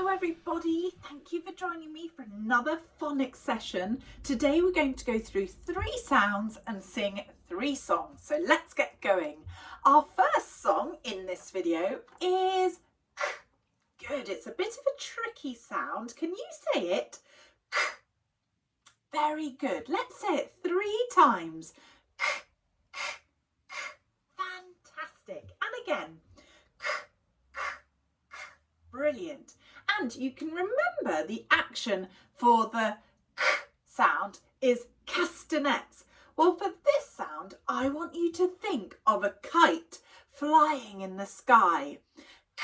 Hello everybody, thank you for joining me for another phonics session. Today we're going to go through 3 sounds and sing 3 songs, so let's get going. Our first song in this video is k. Good, it's a bit of a tricky sound. Can you say it? K. Very good, let's say it 3 times. K, k, k. Fantastic, and again. Brilliant. And you can remember the action for the k sound is castanets. Well, for this sound, I want you to think of a kite flying in the sky. K,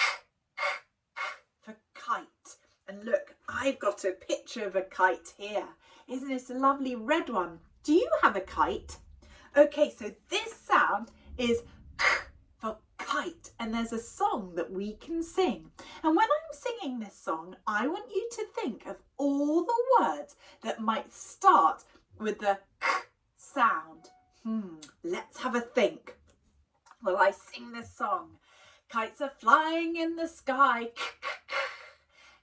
k, k for kite. And look, I've got a picture of a kite here. Isn't it a lovely red one? Do you have a kite? Okay, so this sound is k for kite, and there's a song that we can sing. And when I'm singing this song, I want you to think of all the words that might start with the k sound. Let's have a think. Well, I sing this song. Kites are flying in the sky.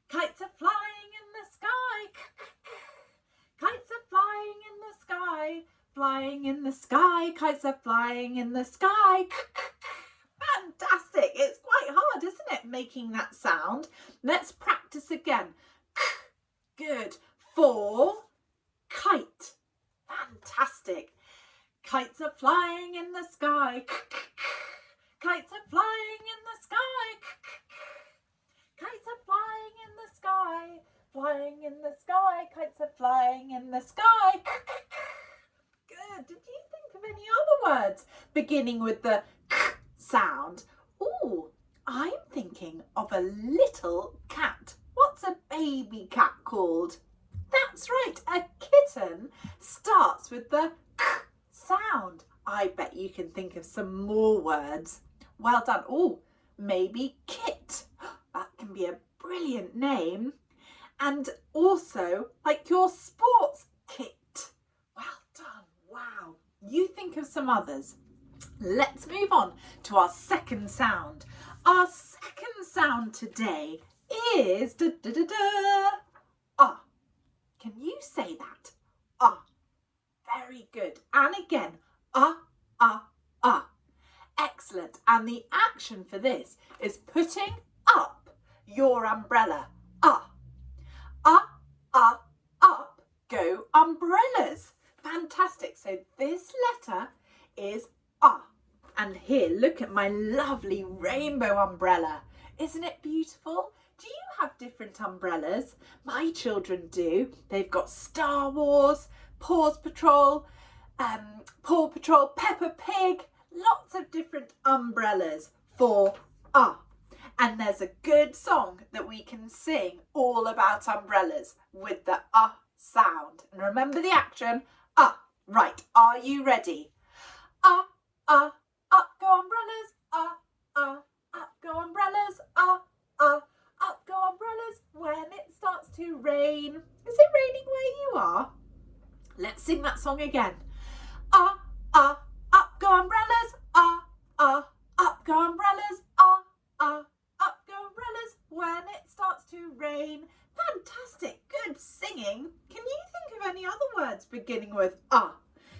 Kites are flying in the sky. Kites are flying in the sky. Flying in the sky. Kites are flying in the sky. Fantastic. It's quite hard, isn't it, making that sound? Let's practice again. Good. For kite. Fantastic. Kites are flying in the sky. Kites are flying in the sky. Kites are flying in the sky. Flying in the sky. Kites are flying in the sky. Good. Did you think of any other words beginning with the k sound? Oh, I'm thinking of a little cat. What's a baby cat called? That's right, a kitten starts with the k sound. I bet you can think of some more words. Well done. Oh, maybe kit. That can be a brilliant name. And also like your sports kit. Well done. Wow. You think of some others. Let's move on to our second sound. Our second sound today is da da da da. Ah. Can you say that? Ah. Very good. And again, ah, ah, ah. Excellent. And the action for this is putting up your umbrella. Ah. Ah, ah, up go umbrellas. Fantastic. So this letter is ah. And here, look at my lovely rainbow umbrella. Isn't it beautiful? Do you have different umbrellas? My children do. They've got Star Wars, Paw Patrol, Peppa Pig, lots of different umbrellas for ah. And there's a good song that we can sing all about umbrellas with the ah sound. And remember the action, ah. Right, are you ready? Ah, ah. Up go umbrellas, up go umbrellas, up go umbrellas when it starts to rain. Is it raining where you are? Let's sing that song again. Up go umbrellas, up go umbrellas, up go umbrellas when it starts to rain. Fantastic, good singing. Can you think of any other words beginning with ah?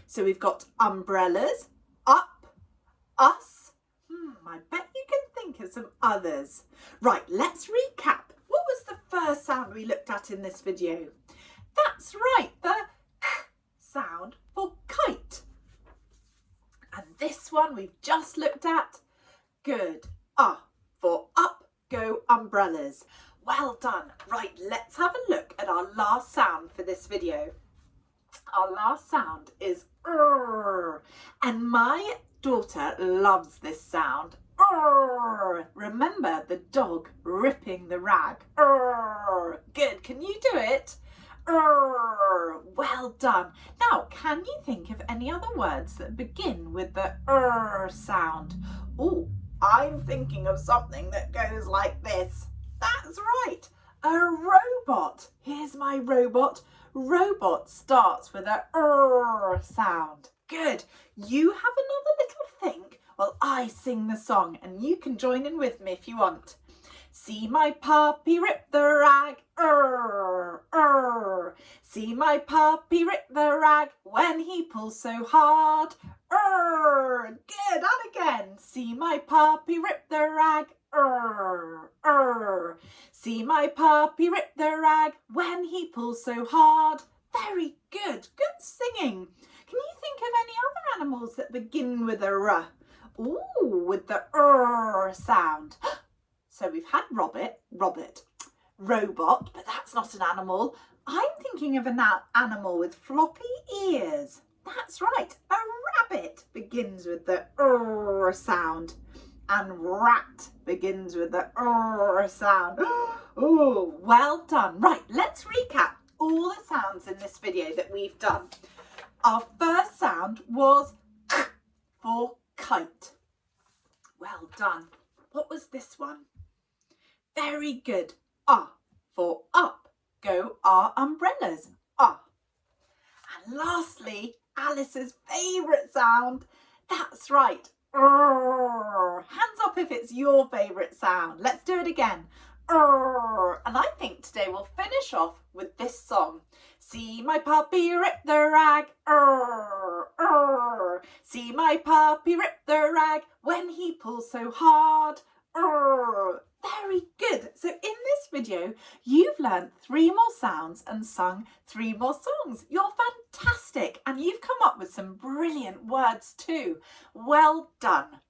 So we've got umbrellas, up, us. I bet you can think of some others. Right, let's recap. What was the first sound we looked at in this video? That's right, the k sound for kite. And this one we've just looked at. Good. Ah, for up go umbrellas. Well done. Right, let's have a look at our last sound for this video. Our last sound is R. And my daughter loves this sound. Arr. Remember the dog ripping the rag. Arr. Good. Can you do it? Arr. Well done. Now, can you think of any other words that begin with the R sound? Oh, I'm thinking of something that goes like this. That's right. A robot. Here's my robot. Robot starts with a R sound. Good. You have another little think while I sing the song, and you can join in with me if you want. See my puppy rip the rag, See my puppy rip the rag when he pulls so hard, Good, and again. See my puppy rip the rag, See my puppy rip the rag when he pulls so hard. Very good, good singing. Can you think of any other animals that begin with a r? Ooh, with the sound. So we've had robot, robot, but that's not an animal. I'm thinking of an animal with floppy ears. That's right, a rabbit begins with the sound. And rat begins with the sound. Oh, well done. Right, let's recap all the sounds in this video that we've done. Our first sound was k for kite. Well done. What was this one? Very good. For up. Go our umbrellas. And lastly, Alice's favourite sound. That's right. Hands up if it's your favourite sound. Let's do it again. And I think today we'll finish off with this song. See my puppy rip the rag, See my puppy rip the rag when he pulls so hard, Very good. So in this video, you've learned 3 more sounds and sung 3 more songs. You're fantastic. And you've come up with some brilliant words too. Well done.